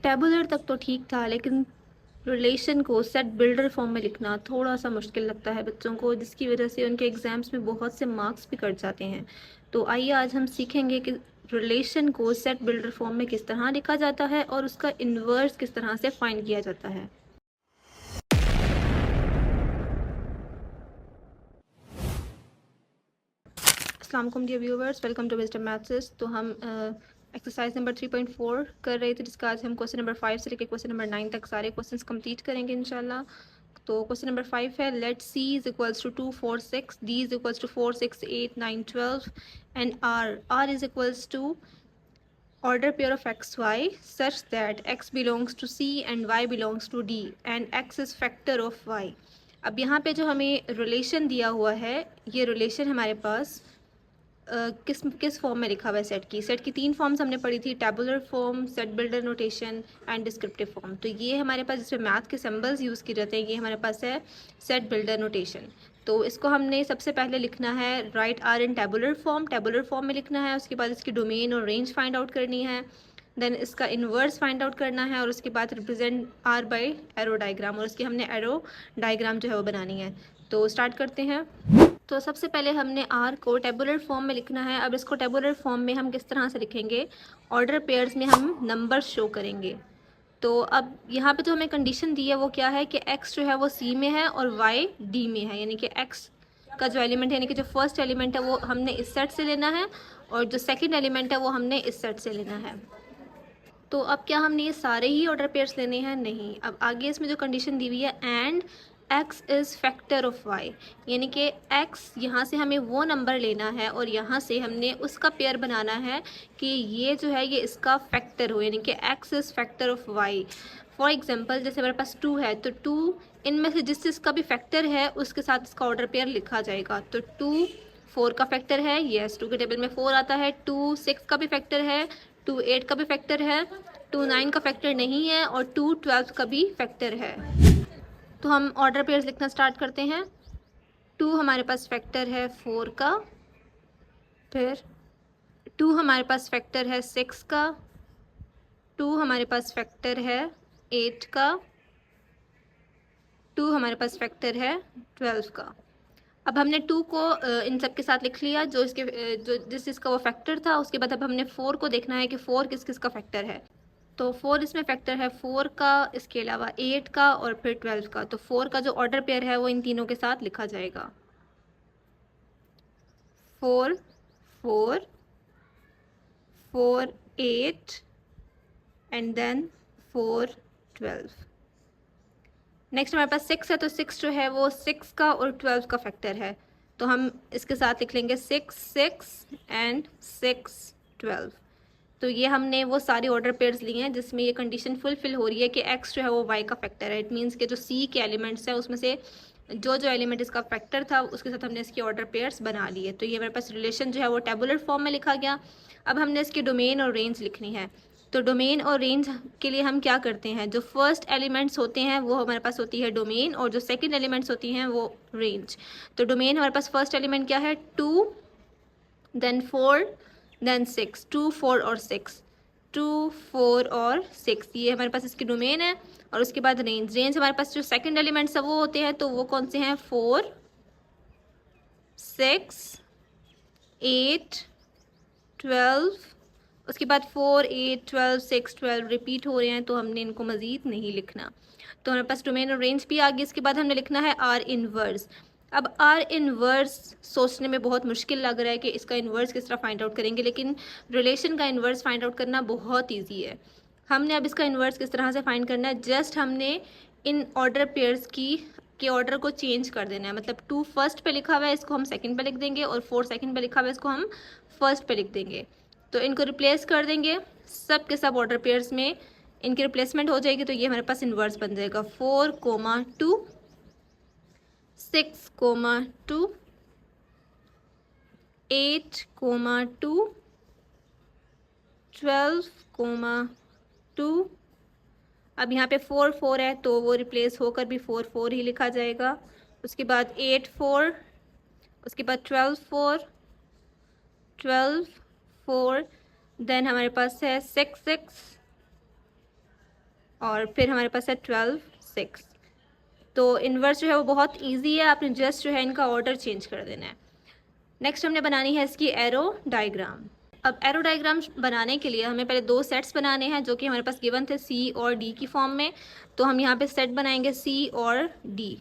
Tabular तक तो ठीक था, लेकिन रिलेशन को सेट बिल्डर फॉर्म में लिखना थोड़ा सा मुश्किल लगता है बच्चों को, जिसकी वजह से उनके एग्ज़ाम्स में बहुत से मार्क्स भी कट जाते हैं। तो आइए आज हम सीखेंगे कि रिलेशन को सेट बिल्डर फॉर्म में किस तरह लिखा जाता है और उसका इन्वर्स किस तरह से फाइंड किया जाता है। अस्सलाम वालेकुम dear viewers, welcome to wisdom maths. तो हम एक्सरसाइज नंबर 3.4 कर रहे थे, जिसका आज हम क्वेश्चन नंबर 5 से लेकर क्वेश्चन नंबर 9 तक सारे क्वेश्चंस कंप्लीट करेंगे इंशाल्लाह। तो क्वेश्चन नंबर 5 है, let C is equals to 2 4 6, D is equals to 4 6 8 9 12 and R is equals to order pair of x y such that x belongs to c and y belongs to d and x is factor of y। अब यहाँ पे जो हमें relation दिया हुआ है, ये relation हमारे पास किस फॉर्म में लिखा हुआ है। सेट की 3 फॉर्म्स हमने पढ़ी थी, tabular form, set builder notation and descriptive form. तो ये हमारे पास जिसमें मैथ के सिंबल्स यूज़ किए जाते हैं, ये हमारे पास है सेट बिल्डर नोटेशन। तो इसको हमने सबसे पहले लिखना है write R in tabular form में लिखना है। उसके बाद इसकी डोमेन और रेंज फाइंड आउट करनी है, देन इसका इन्वर्स फाइंड आउट करना है, और उसके बाद represent R by arrow diagram, और उसकी हमने एरो डायग्राम जो है वो बनानी है। तो स्टार्ट करते हैं। तो सबसे पहले हमने आर को टेबुलर फॉर्म में लिखना है। अब इसको टेबुलर फॉर्म में हम किस तरह से लिखेंगे, ऑर्डर पेयर्स में हम नंबर शो करेंगे। तो अब यहाँ पे जो हमें कंडीशन दी है वो क्या है कि x जो है वो c में है और y d में है, यानी कि x का जो एलिमेंट है, यानी कि जो फर्स्ट एलिमेंट है वो हमने इस सेट से लेना है और जो सेकंड एलिमेंट है वो हमने इस सेट से लेना है। तो अब क्या हमने ये सारे ही ऑर्डर पेयर्स लेने हैं? नहीं। अब आगे इसमें जो कंडीशन दी हुई है, and x is factor of y, यानी कि x यहाँ से हमें वो नंबर लेना है और यहाँ से हमने उसका पेयर बनाना है कि ये जो है ये इसका फैक्टर हो, यानी कि x is factor of y। For example जैसे हमारे पास 2 है, तो 2 इनमें से जिस जिसका भी फैक्टर है उसके साथ इसका ऑर्डर पेयर लिखा जाएगा। तो 2 4 का फैक्टर है, यस 2 के टेबल में 4 आता है। 2 6 का भी फैक्टर है, 2 8 का भी फैक्टर है, 2 9 का फैक्टर नहीं है, और 2 12 का भी फैक्टर है। तो हम ऑर्डर पेयर्स लिखना स्टार्ट करते हैं। 2 हमारे पास फैक्टर है 4 का, फिर 2 हमारे पास फैक्टर है 6 का, 2 हमारे पास फैक्टर है 8 का, 2 हमारे पास फैक्टर है 12 का। अब हमने 2 को इन सब के साथ लिख लिया, जो इसके जो जिस जिसका वो फैक्टर था। उसके बाद अब हमने 4 को देखना है कि 4 किस किस का फैक्टर है। तो 4 इसमें फैक्टर है 4 का, इसके अलावा 8 का और फिर 12 का। तो 4 का जो ऑर्डर पेयर है वो इन तीनों के साथ लिखा जाएगा, 4 4 4 8 एंड देन 4 12। नेक्स्ट हमारे पास 6 है, तो 6 जो है वो 6 का और 12 का फैक्टर है। तो हम इसके साथ लिख लेंगे 6 6 एंड 6 12। तो ये हमने वो सारे ऑर्डर पेयर्स लिए हैं जिसमें ये कंडीशन फुलफिल हो रही है कि x जो है वो y का फैक्टर है। इट मीन्स कि जो c के एलिमेंट्स हैं उसमें से जो जो एलिमेंट इसका फैक्टर था उसके साथ हमने इसके ऑर्डर पेयर्स बना लिए। तो ये हमारे पास रिलेशन जो है वो टेबुलर फॉर्म में लिखा गया। अब हमने इसकी डोमेन और रेंज लिखनी है। तो डोमेन और रेंज के लिए हम क्या करते हैं, जो फर्स्ट एलिमेंट्स होते हैं वो हमारे पास होती है डोमेन, और जो सेकेंड एलिमेंट्स होती हैं वो रेंज। तो डोमेन हमारे पास फर्स्ट एलिमेंट क्या है, 2 देन 4 देन 6, 2 4 और 6, 2 4 और 6, ये हमारे पास इसकी डोमेन है। और उसके बाद रेंज हमारे पास जो सेकंड एलिमेंट्स है वो होते हैं, तो वो कौन से हैं, 4 6 8 12। उसके बाद 4 8 12 6 12 रिपीट हो रहे हैं, तो हमने इनको मज़ीद नहीं लिखना। तो हमारे पास डोमेन और रेंज भी आ गई। इसके बाद हमने लिखना है आर इनवर्स। अब आर इनवर्स सोचने में बहुत मुश्किल लग रहा है कि इसका इन्वर्स किस तरह फाइंड आउट करेंगे, लेकिन रिलेशन का इन्वर्स फाइंड आउट करना बहुत ईजी है। हमने अब इसका इन्वर्स किस तरह से फाइंड करना है, जस्ट हमने इन ऑर्डर पेयर्स के ऑर्डर को चेंज कर देना है। मतलब 2 फर्स्ट पे लिखा हुआ है, इसको हम सेकंड पे लिख देंगे, और 4 सेकंड पे लिखा हुआ है, इसको हम फर्स्ट पे लिख देंगे। तो इनको रिप्लेस कर देंगे, सब के सब ऑर्डर पेयर्स में इनकी रिप्लेसमेंट हो जाएगी। तो ये हमारे पास इन्वर्स बन जाएगा, 4 2 6 2 8 2 12 2। अब यहाँ पे 4 4 है, तो वो रिप्लेस होकर भी 4 4 ही लिखा जाएगा। उसके बाद 8 4, उसके बाद 12 4 देन हमारे पास है 6 6 और फिर हमारे पास है 12 6। तो इन्वर्स जो है वो बहुत ईजी है, आपने जस्ट जो है इनका ऑर्डर चेंज कर देना है। नेक्स्ट हमने बनानी है इसकी एरो डायग्राम। अब एरो डायग्राम बनाने के लिए हमें पहले दो सेट्स बनाने हैं जो कि हमारे पास गिवन थे सी और डी की फॉर्म में। तो हम यहाँ पे सेट बनाएंगे सी और डी।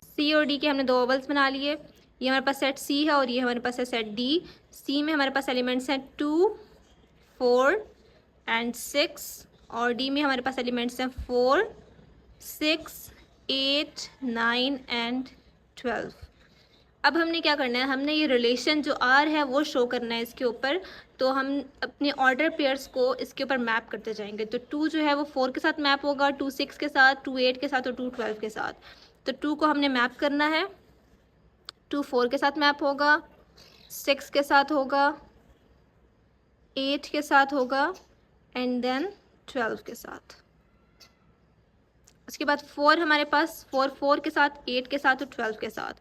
सी और डी के हमने दो ओवल्स बना लिए। ये हमारे पास सेट सी है और ये हमारे पास है सेट डी। सी में हमारे पास एलिमेंट्स हैं 2 4 एंड 6 और डी में हमारे पास एलिमेंट्स हैं 4 6 8 9 एंड 12। अब हमने क्या करना है, हमने ये रिलेशन जो आर है वो शो करना है इसके ऊपर। तो हम अपने ऑर्डर पेयर्स को इसके ऊपर मैप करते जाएंगे। तो 2 जो है वो 4 के साथ मैप होगा, 2 6 के साथ, 2 8 के साथ और 2 12 के साथ। तो 2 को हमने मैप करना है, 2 4 के साथ मैप होगा, 6 के साथ होगा, 8 के साथ होगा एंड देन 12 के साथ। उसके बाद 4 हमारे पास 4 4 के साथ, 8 के साथ और 12 के साथ,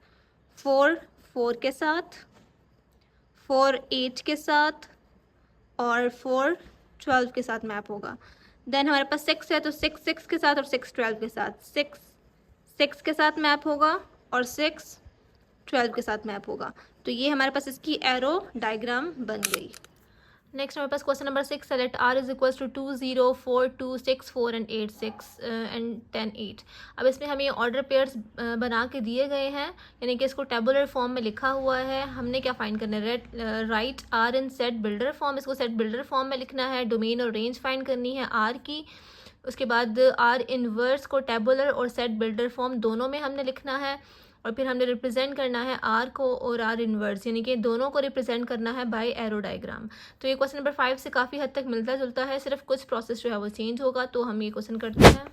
4 4 के साथ, 4 8 के साथ और 4 12 के साथ मैप होगा। देन हमारे पास 6 है तो 6 6 के साथ और 6 12 के साथ, 6 6 के साथ मैप होगा और 6 12 के साथ मैप होगा। तो ये हमारे पास इसकी एरो डायग्राम बन गई। नेक्स्ट हमारे पास question number 6, select R is equals to 2 0 4 2 6 4 and 8 6 and 10 8। अब इसमें हमें ऑर्डर पेयर्स बना के दिए गए हैं, यानी कि इसको टेबुलर फॉर्म में लिखा हुआ है। हमने क्या फाइंड करना है, write R in set builder form. इसको सेट बिल्डर फॉर्म में लिखना है। डोमेन और रेंज फाइंड करनी है आर की। उसके बाद आर इनवर्स को टेबुलर और सेट बिल्डर फॉर्म दोनों में हमने लिखना है। और फिर हमने रिप्रेजेंट करना है आर को और आर इनवर्स, यानी कि दोनों को रिप्रेजेंट करना है बाय एरो डायग्राम। तो ये क्वेश्चन नंबर 5 से काफ़ी हद तक मिलता जुलता है, सिर्फ कुछ प्रोसेस जो है वो चेंज होगा। तो हम ये क्वेश्चन करते हैं।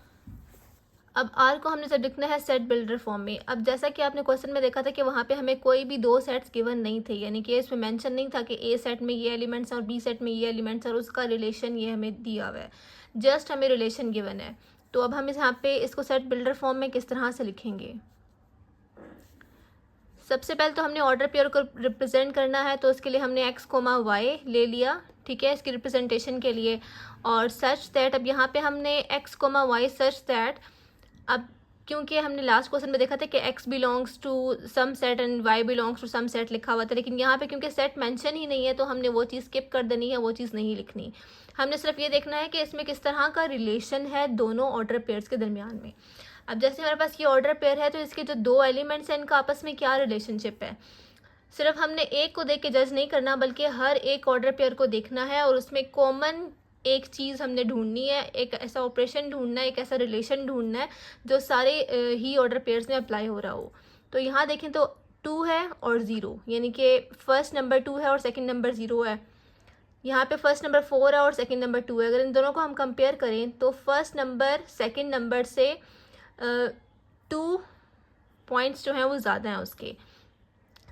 अब आर को हमने जब लिखना है सेट बिल्डर फॉर्म में। अब जैसा कि आपने क्वेश्चन में देखा था कि वहाँ पे हमें कोई भी दो सेट्स गिवन नहीं थे, यानी कि इसमें मेंशन नहीं था कि ए सेट में ये एलिमेंट्स हैं और बी सेट में ये एलिमेंट्स हैं और उसका रिलेशन ये हमें दिया हुआ है, जस्ट हमें रिलेशन गिवन है। तो अब हम यहाँ पे इसको सेट बिल्डर फॉर्म में किस तरह से लिखेंगे। सबसे पहले तो हमने ऑर्डर पेयर को रिप्रेजेंट करना है, तो उसके लिए हमने x, y ले लिया, ठीक है, इसकी रिप्रेजेंटेशन के लिए। और सच दैट, अब यहाँ पे हमने x, y सच दैट, अब क्योंकि हमने लास्ट क्वेश्चन में देखा था कि x belongs to some set and y belongs to some set लिखा हुआ था, लेकिन यहाँ पे क्योंकि सेट मेंशन ही नहीं है तो हमने वो चीज़ स्किप कर देनी है, वो चीज़ नहीं लिखनी। हमने सिर्फ ये देखना है कि इसमें किस तरह का रिलेशन है दोनों ऑर्डर पेयर्स के दरमियान में। अब जैसे हमारे पास ये ऑर्डर पेयर है तो इसके जो दो एलिमेंट्स हैं इनका आपस में क्या रिलेशनशिप है। सिर्फ हमने एक को देख के जज नहीं करना, बल्कि हर एक ऑर्डर पेयर को देखना है और उसमें कॉमन एक चीज़ हमने ढूंढनी है, एक ऐसा ऑपरेशन ढूंढना है, एक ऐसा रिलेशन ढूंढना है जो सारे ही ऑर्डर पेयर्स में अप्लाई हो रहा हो। तो यहाँ देखें तो 2 है और 0, यानी कि फर्स्ट नंबर 2 है और सेकंड नंबर 0 है। यहाँ पे फर्स्ट नंबर 4 है और सेकंड नंबर 2 है। अगर इन दोनों को हम कंपेयर करें तो फर्स्ट नंबर सेकंड नंबर से 2 पॉइंट्स जो हैं वो ज़्यादा हैं उसके।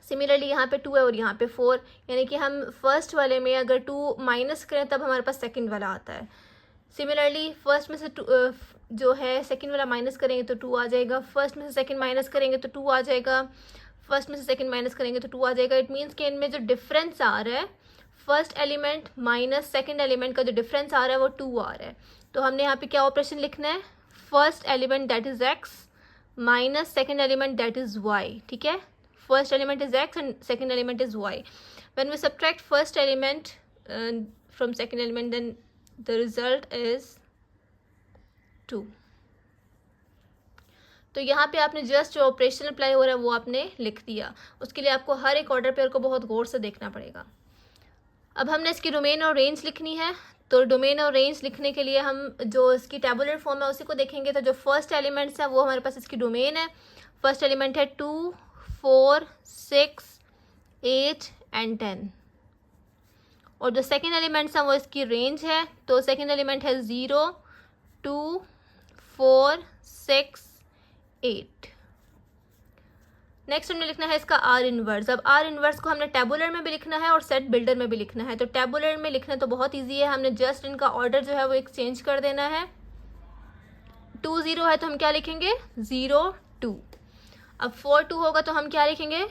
सिमिलरली यहाँ पे 2 है और यहाँ पे 4, यानी कि हम फर्स्ट वाले में अगर 2 माइनस करें तब हमारे पास सेकंड वाला आता है। सिमिलरली फर्स्ट में से जो है सेकंड वाला माइनस करेंगे तो 2 आ जाएगा, फर्स्ट में से सेकंड माइनस करेंगे तो 2 आ जाएगा, फर्स्ट में से सेकंड माइनस करेंगे तो 2 आ जाएगा। इट मीन्स कि इनमें जो डिफरेंस आ रहा है, first element minus second element का जो डिफरेंस आ रहा है वो 2 आ रहा है। तो हमने यहाँ पे क्या ऑपरेशन लिखना है, first element that is x minus second element that is y, ठीक है। First element is x and second element is y. When we subtract first element from second element, then the result is 2. तो यहाँ पे आपने just जो operation apply हो रहा है वो आपने लिख दिया। उसके लिए आपको हर एक ऑर्डर पेयर को बहुत गौर से देखना पड़ेगा। अब हमने इसकी डोमेन और रेंज लिखनी है। तो डोमेन और रेंज लिखने के लिए हम जो इसकी टेबुलर फॉर्म है उसी को देखेंगे। तो जो फर्स्ट एलिमेंट्स है वो हमारे पास इसकी डोमेन है। फर्स्ट एलिमेंट है 2 4 6 8 एंड 10, और जो सेकेंड एलिमेंट्स हैं वो इसकी रेंज है। तो सेकेंड एलिमेंट है 0 2 4 6 8। नेक्स्ट हमने लिखना है इसका आर इनवर्स। अब आर इनवर्स को हमने टेबुलर में भी लिखना है और सेट बिल्डर में भी लिखना है। तो टेबुलर में लिखना तो बहुत इजी है, हमने जस्ट इनका ऑर्डर जो है वो एक्सचेंज कर देना है। 2 0 है तो हम क्या लिखेंगे 0 2। अब 4 2 होगा तो हम क्या लिखेंगे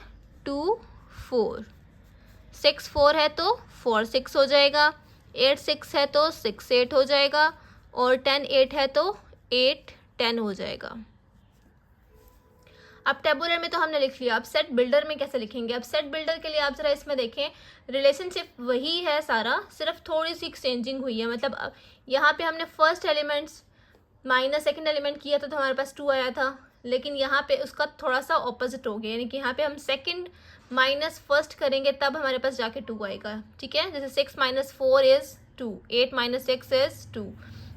2 4। 6 4 है तो 4 6 हो जाएगा, 8 6 है तो 6 8 हो जाएगा, और 10 8 है तो 8 10 हो जाएगा। अब टेबुलर में तो हमने लिख लिया, अब सेट बिल्डर में कैसे लिखेंगे? अब सेट बिल्डर के लिए आप जरा इसमें देखें, रिलेशनशिप वही है सारा, सिर्फ थोड़ी सी एक्सचेंजिंग हुई है। मतलब यहाँ पे हमने first elements minus second element किया था तो हमारे पास 2 आया था, लेकिन यहाँ पे उसका थोड़ा सा ऑपोजिट हो गया, यानी कि यहाँ पे हम सेकंड माइनस फर्स्ट करेंगे तब हमारे पास जाके 2 आएगा। ठीक है, जैसे 6 माइनस 4 इज़ 2, 8 माइनस 6 इज़ 2।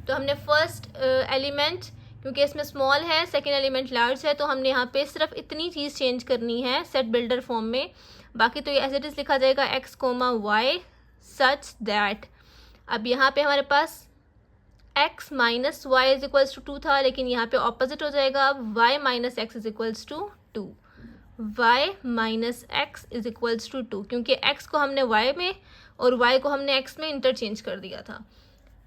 तो हमने फर्स्ट एलिमेंट, क्योंकि इसमें स्मॉल है, सेकेंड एलिमेंट लार्ज है, तो हमने यहाँ पे सिर्फ इतनी चीज़ चेंज करनी है सेट बिल्डर फॉर्म में। बाकी तो ये एज इट इज़ लिखा जाएगा x comma y such that. अब यहाँ पे हमारे पास x minus y is equals to 2 था, लेकिन यहाँ पे ऑपोजिट हो जाएगा, अब y minus x is equals to 2, y minus x is equals to 2, क्योंकि x को हमने y में और y को हमने x में इंटरचेंज कर दिया था।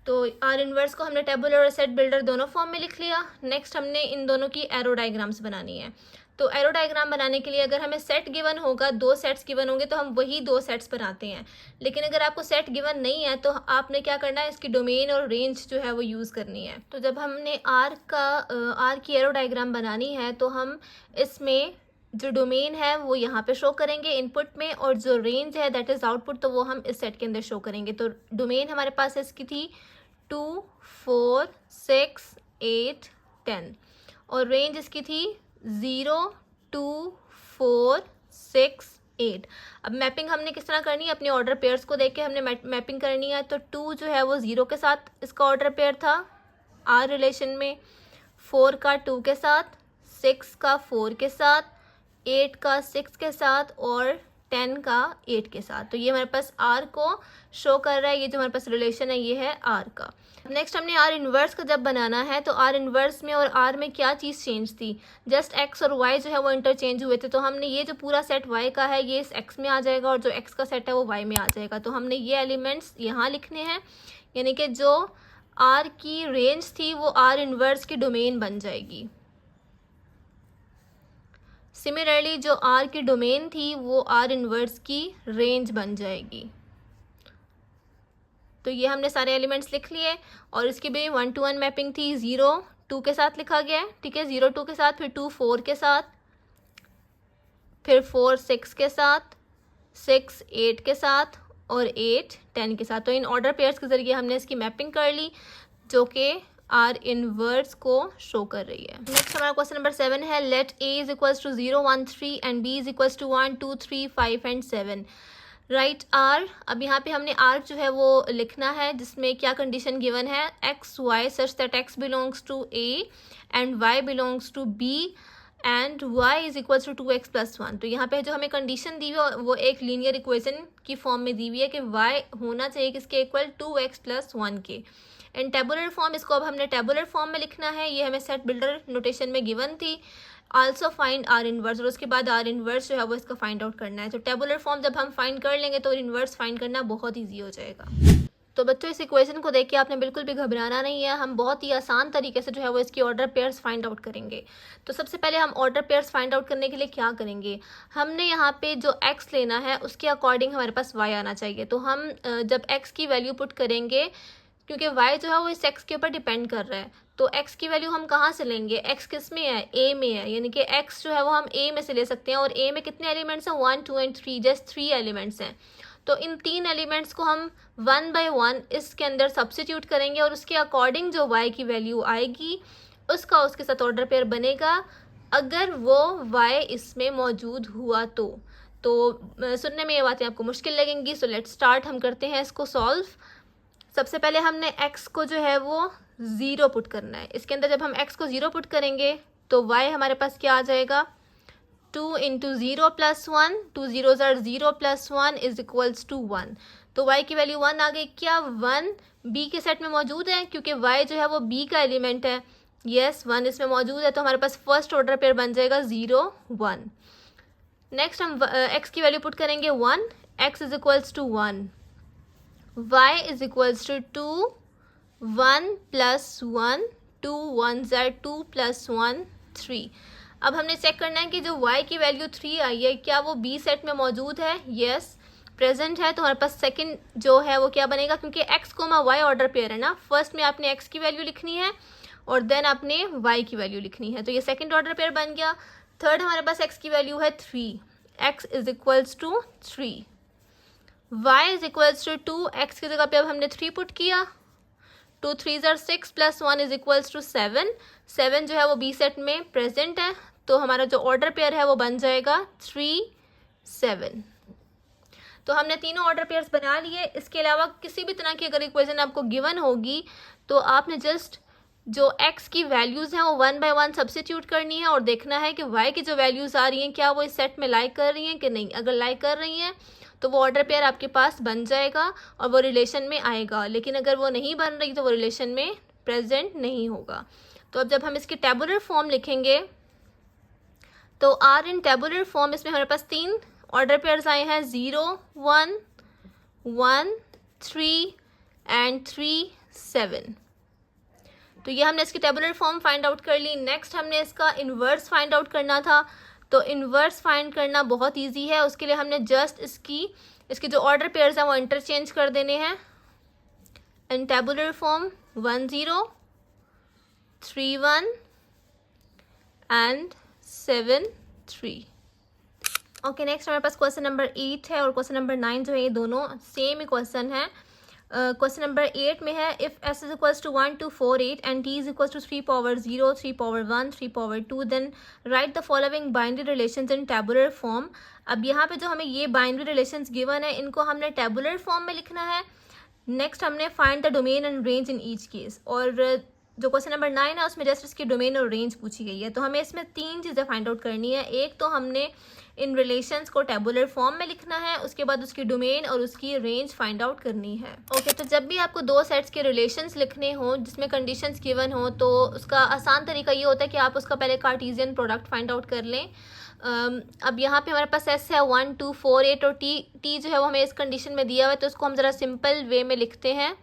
तो आर इन्वर्स को हमने टेबुलर और सेट बिल्डर दोनों फॉर्म में लिख लिया। नेक्स्ट हमने इन दोनों की एरो डायग्राम्स बनानी है। तो एरो डायग्राम बनाने के लिए अगर हमें सेट गिवन होगा, 2 सेट्स गिवन होंगे तो हम वही 2 सेट्स बनाते हैं। लेकिन अगर आपको सेट गिवन नहीं है तो आपने क्या करना है, इसकी डोमेन और रेंज जो है वो यूज़ करनी है। तो जब हमने आर की एरो डायग्राम बनानी है तो हम इसमें जो डोमेन है वो यहाँ पे शो करेंगे इनपुट में, और जो रेंज है दैट इज़ आउटपुट, तो वो हम इस सेट के अंदर शो करेंगे। तो डोमेन हमारे पास इसकी थी 2 4 6 8 10, और रेंज इसकी थी 0 2 4 6 8। अब मैपिंग हमने किस तरह करनी है, अपने ऑर्डर पेयर्स को देख के हमने मैपिंग करनी है। तो 2 जो है वो 0 के साथ इसका ऑर्डर पेयर था आर रिलेशन में, 4 का 2 के साथ, 6 का 4 के साथ, 8 का 6 के साथ, और 10 का 8 के साथ। तो ये हमारे पास आर को शो कर रहा है, ये जो हमारे पास रिलेशन है ये है आर का। नेक्स्ट हमने आर इन्वर्स का जब बनाना है तो आर इन्वर्स में और आर में क्या चीज़ चेंज थी, जस्ट एक्स और वाई जो है वो इंटरचेंज हुए थे। तो हमने ये जो पूरा सेट वाई का है ये इस एक्स में आ जाएगा, और जो एक्स का सेट है वो वाई में आ जाएगा। तो हमने ये एलिमेंट्स यहाँ लिखने हैं, यानी कि जो आर की रेंज थी वो आर इन्वर्स की डोमेन बन जाएगी। सिमिलरली जो आर की डोमेन थी वो आर इन्वर्स की रेंज बन जाएगी। तो ये हमने सारे एलिमेंट्स लिख लिए, और इसकी भी 1 to 1 मैपिंग थी। 0 2 के साथ लिखा गया है, ठीक है, 0 2 के साथ, फिर 2 4 के साथ, फिर 4 6 के साथ, 6 8 के साथ, और 8 10 के साथ। तो इन ऑर्डर पेयर्स के ज़रिए हमने इसकी मैपिंग कर ली, जो कि आर इनवर्स को शो कर रही है। नेक्स्ट हमारा क्वेश्चन नंबर 7 है, let A is equals to 0 1 3 and B is equals to 1 2 3 5 and 7। Write R. अब यहाँ पे हमने आर जो है वो लिखना है, जिसमें क्या कंडीशन गिवन है, x y such that x belongs to A and y belongs to B and y is equals to 2x plus 1। तो यहाँ पे जो हमें कंडीशन दी हुई है वो एक लीनियर इक्वेशन की फॉर्म में दी हुई है कि y होना चाहिए किसके इक्वल, 2x प्लस 1 के। एंड टेबुलर फॉर्म, इसको अब हमने टेबुलर फॉर्म में लिखना है, ये हमें सेट बिल्डर नोटेशन में गिवन थी। आल्सो फाइंड आर इनवर्स, और उसके बाद आर इनवर्स जो है वो इसका फाइंड आउट करना है। तो टेबुलर फॉर्म जब हम फाइंड कर लेंगे तो इनवर्स फाइंड करना बहुत ईजी हो जाएगा। तो बच्चों इस इक्वेशन को देख के आपने बिल्कुल भी घबराना नहीं है, हम बहुत ही आसान तरीके से जो है वो इसकी ऑर्डर पेयर्स फाइंड आउट करेंगे। तो सबसे पहले हम ऑर्डर पेयर्स फाइंड आउट करने के लिए क्या करेंगे, हमने यहाँ पे जो x लेना है उसके अकॉर्डिंग हमारे पास y आना चाहिए। तो हम जब x की वैल्यू पुट करेंगे, क्योंकि y जो है वो इस x के ऊपर डिपेंड कर रहा है, तो x की वैल्यू हम कहाँ से लेंगे, x किस में है, a में है, यानी कि x जो है वो हम a में से ले सकते हैं। और a में कितने एलिमेंट्स हैं, 1 2 एंड 3, जस्ट 3 एलिमेंट्स हैं। तो इन 3 एलिमेंट्स को हम 1 बाय 1 इसके अंदर सब्स्टिट्यूट करेंगे, और उसके अकॉर्डिंग जो y की वैल्यू आएगी उसका उसके साथ ऑर्डर पेयर बनेगा, अगर वो y इसमें मौजूद हुआ तो सुनने में ये बातें आपको मुश्किल लगेंगी। सो लेट्स स्टार्ट, हम करते हैं इसको सॉल्व। सबसे पहले हमने x को जो है वो 0 पुट करना है। इसके अंदर जब हम x को 0 पुट करेंगे तो y हमारे पास क्या आ जाएगा, 2 into 0 plus 1, 2 zeros are 0 plus 1 is equals to 1। तो y की वैल्यू 1 आ गई। क्या 1 b के सेट में मौजूद है, क्योंकि y जो है वो b का एलिमेंट है, यस 1 इसमें मौजूद है। तो हमारे पास फर्स्ट ऑर्डर पेयर बन जाएगा 0 1। नेक्स्ट हम x की वैल्यू पुट करेंगे 1, x is equals to 1, y is equals to 2, 1 plus 1, 2 1s are 2 plus 1 3। अब हमने चेक करना है कि जो y की वैल्यू 3 आई है क्या वो b सेट में मौजूद है, यस। प्रेजेंट है तो हमारे पास सेकंड जो है वो क्या बनेगा, क्योंकि x coma y order pair है ना, फर्स्ट में आपने x की वैल्यू लिखनी है और देन आपने y की वैल्यू लिखनी है, तो ये सेकंड ऑर्डर पेयर बन गया। थर्ड हमारे पास x की वैल्यू है 3, x is equals to 3, y is equals to 2, x की जगह पे अब हमने 3 पुट किया, 2 3 ज़ार 6 प्लस 1 इज इक्वल्स टू 7, 7 जो है वो बी सेट में प्रेजेंट है, तो हमारा जो ऑर्डर पेयर है वो बन जाएगा 3 7। तो हमने तीनों ऑर्डर पेयर्स बना लिए। इसके अलावा किसी भी तरह की अगर इक्वेशन आपको गिवन होगी तो आपने जस्ट जो x की वैल्यूज़ हैं वो 1 बाय 1 सब्स्टिट्यूट करनी है और देखना है कि y की जो वैल्यूज़ आ रही हैं क्या वो इस सेट में लाइक कर रही हैं कि नहीं। अगर लाइक कर रही हैं तो वो ऑर्डर पेयर आपके पास बन जाएगा और वो रिलेशन में आएगा, लेकिन अगर वो नहीं बन रही तो वो रिलेशन में प्रेजेंट नहीं होगा। तो अब जब हम इसकी टेबुलर फॉर्म लिखेंगे तो आर इन टेबुलर फॉर्म, इसमें हमारे पास 3 ऑर्डर पेयर्स आए हैं, 0 1 1 3 एंड 3 7। तो ये हमने इसकी टेबुलर फॉर्म फाइंड आउट कर ली। नेक्स्ट हमने इसका इन्वर्स फाइंड आउट करना था, तो इन्वर्स फाइंड करना बहुत इजी है। उसके लिए हमने जस्ट इसकी जो ऑर्डर पेयर्स हैं वो इंटरचेंज कर देने हैं। इन tabular form 1 0 3 1 and 7 3। Okay, next हमारे पास क्वेश्चन नंबर 8 है और क्वेश्चन नंबर 9 जो है ये दोनों सेम ही क्वेश्चन है। क्वेश्चन नंबर 8 में है if s is equals to 1 2 4 8 and t is equals to 3 power 0 3 power 1 3 power 2 then write the following binary relations in tabular form. अब यहाँ पे जो हमें ये बाइनरी रिलेशंस गिवन है इनको हमने टेबुलर फॉर्म में लिखना है। नेक्स्ट हमने find the domain and range in each case, और जो क्वेश्चन नंबर 9 है उसमें जस्ट इसकी डोमेन और रेंज पूछी गई है। तो हमें इसमें 3 चीज़ें फाइंड आउट करनी है। एक तो हमने इन रिलेशंस को टेबुलर फॉर्म में लिखना है, उसके बाद उसकी डोमेन और उसकी रेंज फाइंड आउट करनी है। ओके, तो जब भी आपको दो सेट्स के रिलेशंस लिखने हों जिसमें कंडीशंस गिवन हो तो उसका आसान तरीका ये होता है कि आप उसका पहले कार्टेशियन प्रोडक्ट फाइंड आउट कर लें। अब यहाँ पे हमारे पास s है 1 2 4 8 और t जो है वो हमें इस कंडीशन में दिया हुआ है, तो उसको हम ज़रा सिंपल वे में लिखते हैं।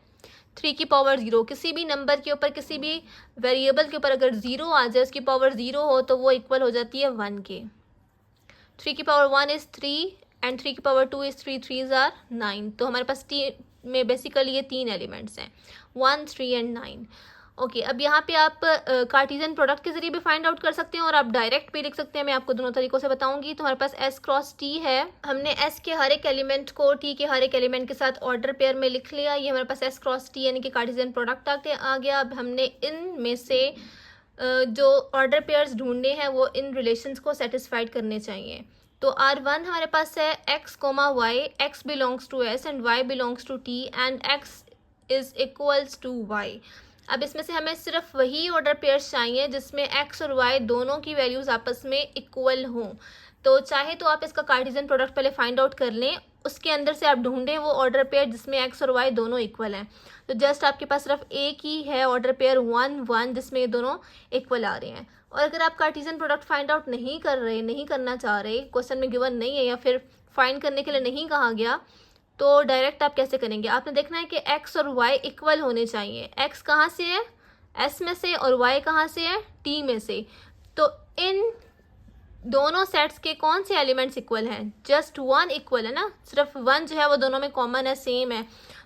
3 की पावर 0, किसी भी नंबर के ऊपर किसी भी वेरिएबल के ऊपर अगर 0 आ जाए, उसकी पावर 0 हो तो वो इक्वल हो जाती है 1 के। 3 की पावर 1 इज़ 3 एंड 3 की पावर 2 इज़ 3 3 ज़ार 9। तो हमारे पास t में बेसिकली ये 3 एलिमेंट्स हैं 1 3 एंड 9। ओके, अब यहाँ पे आप कार्टेशियन प्रोडक्ट के जरिए भी फाइंड आउट कर सकते हैं और आप डायरेक्ट भी लिख सकते हैं। मैं आपको दोनों तरीकों से बताऊंगी। तो हमारे पास s क्रॉस t है, हमने s के हर एक एलिमेंट को t के हर एक एलिमेंट के साथ ऑर्डर पेयर में लिख लिया। ये हमारे पास s क्रॉस t यानी कि कार्टेशियन प्रोडक्ट आ गया। अब हमने इनमें से जो ऑर्डर पेयर्स ढूंढने हैं वो इन रिलेशंस को सेटिस्फाइड करने चाहिए। तो R1 हमारे पास है x coma y, x belongs to s and y belongs to t and x is equals to y। अब इसमें से हमें सिर्फ वही ऑर्डर पेयर्स चाहिए जिसमें x और y दोनों की वैल्यूज़ आपस में इक्वल हों। तो चाहे तो आप इसका कार्टेशियन प्रोडक्ट पहले फाइंड आउट कर लें, उसके अंदर से आप ढूंढें वो ऑर्डर पेयर जिसमें x और y दोनों इक्वल हैं। तो जस्ट आपके पास सिर्फ एक ही है ऑर्डर पेयर 1 1 जिसमें ये दोनों इक्वल आ रहे हैं। और अगर आप कार्टेशियन प्रोडक्ट फाइंड आउट नहीं करना चाह रहे, क्वेश्चन में गिवन नहीं है या फिर फाइंड करने के लिए नहीं कहा गया, तो डायरेक्ट आप कैसे करेंगे। आपने देखना है कि x और y इक्वल होने चाहिए। x कहाँ से है, s में से, और y कहाँ से है, t में से। तो इन दोनों सेट्स के कौन से एलिमेंट्स इक्वल हैं, जस्ट 1 इक्वल है ना, सिर्फ 1 जो है वो दोनों में कॉमन है, सेम है।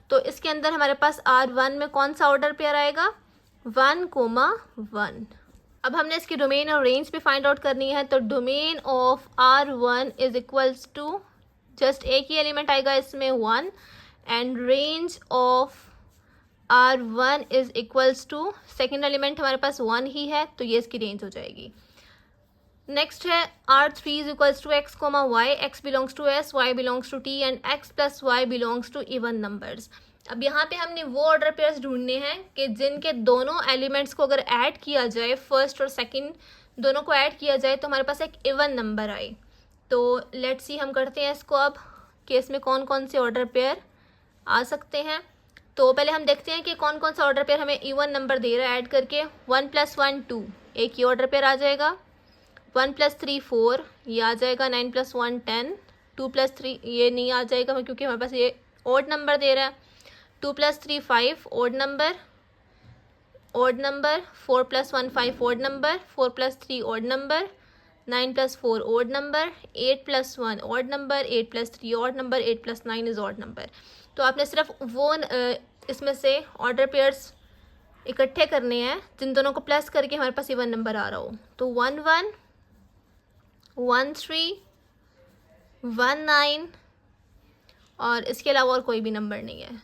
तो इसके अंदर हमारे पास R1 में कौन सा ऑर्डर पेयर आएगा, 1 कोमा 1। अब हमने इसकी डोमेन और रेंज भी फाइंड आउट करनी है। तो domain of R1 is equals to, just एक ही एलिमेंट आएगा इसमें 1, and range of R1 is equals to, second element हमारे पास 1 ही है तो ये इसकी रेंज हो जाएगी। नेक्स्ट है R3 is equals to x coma y, x belongs to s, y belongs to t and x plus y belongs to even numbers. अब यहाँ पे हमने वो ऑर्डर पेयर्स ढूंढने हैं कि जिनके दोनों एलिमेंट्स को अगर ऐड किया जाए, फर्स्ट और सेकंड दोनों को ऐड किया जाए तो हमारे पास एक इवन नंबर आए। तो लेट्स सी, हम करते हैं इसको अब कि इसमें कौन कौन से ऑर्डर पेयर आ सकते हैं। तो पहले हम देखते हैं कि कौन कौन सा ऑर्डर पेयर हमें इवन नंबर दे रहा है ऐड करके। 1 + 1 2, एक ही ऑर्डर पेयर आ जाएगा। 1 + 3 4, ये आ जाएगा। 9 + 1 10, 2 + 3 ये नहीं आ जाएगा क्योंकि हमारे पास ये ऑड नंबर दे रहा है। 2 + 3 5, odd number. 4 + 1 5, odd number. 4 + 3 odd number. 9 + 4 odd number, 8 + 1 odd number, 8 + 3 odd number, 8 + 9 is odd number. तो आपने सिर्फ वो इसमें से ऑर्डर पेयर्स इकट्ठे करने हैं जिन दोनों को प्लस करके हमारे पास इवन नंबर आ रहा हो. तो 1 1 1 3 1 9 और इसके अलावा और कोई भी नंबर नहीं है.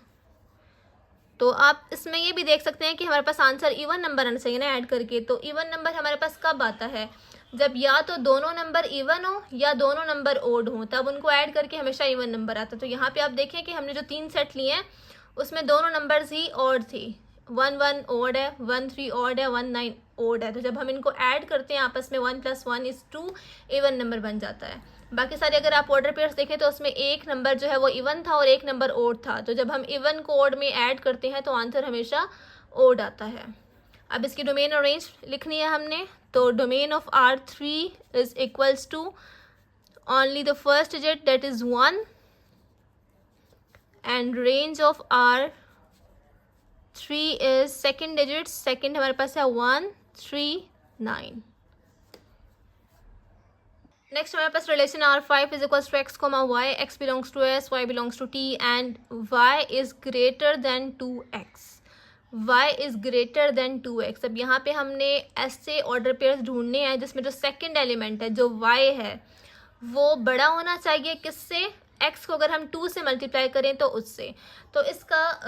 तो आप इसमें ये भी देख सकते हैं कि हमारे पास आंसर इवन नंबर आना चाहिए ना ऐड करके. तो इवन नंबर हमारे पास कब आता है? जब या तो दोनों नंबर इवन हो या दोनों नंबर ओड हो, तब उनको ऐड करके हमेशा इवन नंबर आता है. तो यहाँ पे आप देखें कि हमने जो 3 सेट लिए हैं उसमें दोनों नंबर्स ही ओड थी. 1 1 ओड है, 1 3 ओड है, 1 9 ओड है. तो जब हम इनको ऐड करते हैं आपस में 1 + 1 = 2 इवन नंबर बन जाता है. बाकी सारे अगर आप ऑर्डर पेयर्स देखें तो उसमें एक नंबर जो है वो इवन था और एक नंबर ओड था. तो जब हम इवन को ओड में ऐड करते हैं तो आंसर हमेशा ओड आता है. अब इसकी डोमेन और रेंज लिखनी है हमने. तो domain of R3 is equals to only the first digit that is 1 and range of R3 is second digit. Second हमारे पास है 1 3 9. नेक्स्ट हमारे पास relation R5 is equals to x, y, x belongs to s, y belongs to t and y is greater than 2x. y is greater than 2x. अब यहाँ पे हमने s से ऑर्डर पेयर्स ढूंढने हैं जिसमें जो सेकंड एलिमेंट है जो y है वो बड़ा होना चाहिए किससे? x को अगर हम 2 से मल्टीप्लाई करें तो उससे. तो इसका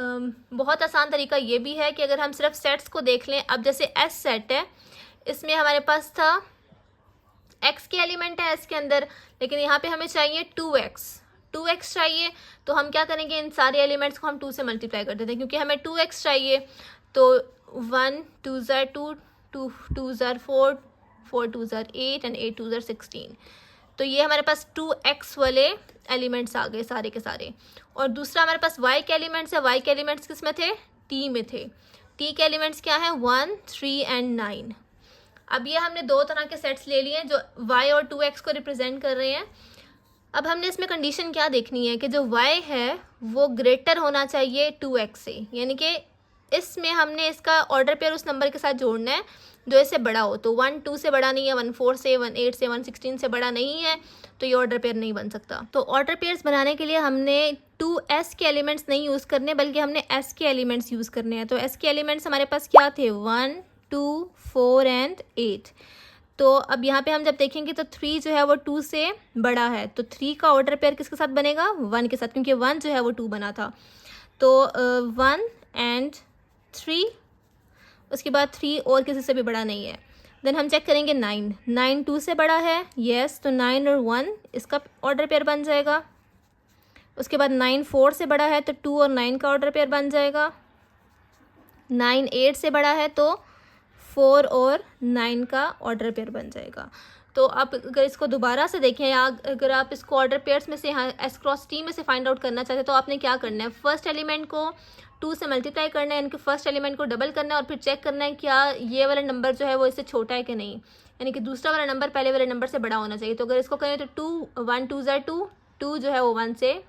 बहुत आसान तरीका ये भी है कि अगर हम सिर्फ सेट्स को देख लें. अब जैसे s सेट है, इसमें हमारे पास था x के एलिमेंट है s के अंदर, लेकिन यहाँ पे हमें चाहिए 2x चाहिए. तो हम क्या करेंगे, इन सारे एलिमेंट्स को हम 2 से मल्टीप्लाई कर देते हैं क्योंकि हमें 2x चाहिए. तो 1 2 * 2, 2 2 * 4, 4 2 * 8 एंड 8 2 * 16. तो ये हमारे पास 2x वाले एलिमेंट्स आ गए सारे के सारे. और दूसरा हमारे पास y के एलिमेंट्स है. y के एलिमेंट्स किस में थे? t में थे. t के एलिमेंट्स क्या हैं? 1 3 एंड 9. अब ये हमने दो तरह के सेट्स ले लिए हैं जो y और 2x को रिप्रेजेंट कर रहे हैं. अब हमने इसमें कंडीशन क्या देखनी है कि जो y है वो ग्रेटर होना चाहिए 2x से, यानी कि इसमें हमने इसका ऑर्डर पेयर उस नंबर के साथ जोड़ना है जो इससे बड़ा हो. तो 1 2 से बड़ा नहीं है, 1 4 से, 1 8 से, 1 16 से बड़ा नहीं है, तो ये ऑर्डर पेयर नहीं बन सकता. तो ऑर्डर पेयर्स बनाने के लिए हमने 2s के एलिमेंट्स नहीं यूज़ करने बल्कि हमने s के एलिमेंट्स यूज़ करने हैं. तो s के एलिमेंट्स हमारे पास क्या थे? 1 2 4 एंड 8. तो अब यहाँ पे हम जब देखेंगे तो 3 जो है वो 2 से बड़ा है. तो 3 का ऑर्डर पेयर किसके साथ बनेगा? 1 के साथ, क्योंकि 1 जो है वो 2 बना था. तो 1 एंड 3, उसके बाद 3 और किसी से भी बड़ा नहीं है. देन हम चेक करेंगे 9 2 से बड़ा है. येस, तो 9 और 1 इसका ऑर्डर पेयर बन जाएगा. उसके बाद 9 4 से बड़ा है तो 2 और 9 का ऑर्डर पेयर बन जाएगा. 9 8 से बड़ा है तो 4 और 9 का ऑर्डर पेयर बन जाएगा. तो आप अगर इसको दोबारा से देखें या अगर आप इसको ऑर्डर पेयर्स में से यहाँ s क्रॉस t में से फाइंड आउट करना चाहते हैं तो आपने क्या करना है? फर्स्ट एलिमेंट को 2 से मल्टीप्लाई करना है, इनके फर्स्ट एलिमेंट को डबल करना है और फिर चेक करना है क्या ये वाला नंबर जो है वो इससे छोटा है कि नहीं, यानी कि दूसरा वाला नंबर पहले वाले नंबर से बड़ा होना चाहिए. तो अगर इसको करें तो 2 1 2 * 2, 2 जो है वो 1 से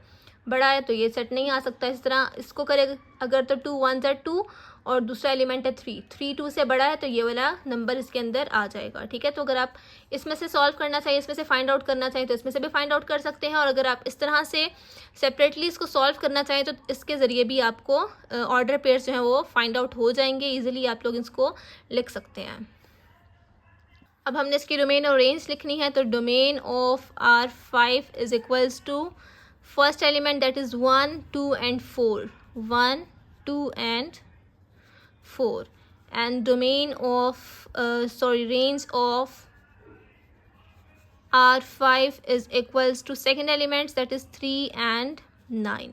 बड़ा है तो ये सेट नहीं आ सकता. इस तरह इसको करें अगर तो 2 1 * 2 और दूसरा एलिमेंट है 3 2 से बड़ा है तो ये वाला नंबर इसके अंदर आ जाएगा. ठीक है, तो अगर आप इसमें से सॉल्व करना चाहिए, इसमें से फाइंड आउट करना चाहिए तो इसमें से भी फाइंड आउट कर सकते हैं. और अगर आप इस तरह से सेपरेटली इसको सॉल्व करना चाहें तो इसके ज़रिए भी आपको ऑर्डर पेयर्स जो हैं वो फाइंड आउट हो जाएंगे. ईजिली आप लोग इसको लिख सकते हैं. अब हमने इसकी डोमेन और रेंज लिखनी है. तो domain of R5 is equals to first element that is 1 2 and 4, 1 2 and 4, and domain of range of R5 is equals to second elements that is 3 and 9.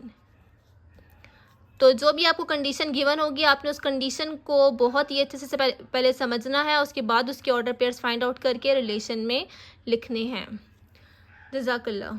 तो जो भी आपको कंडीशन गिवन होगी आपने उस कंडीशन को बहुत ही अच्छे से पहले समझना है, उसके बाद उसके ऑर्डर पेयर्स फाइंड आउट करके रिलेशन में लिखने हैं. जज़ाकल्लाह.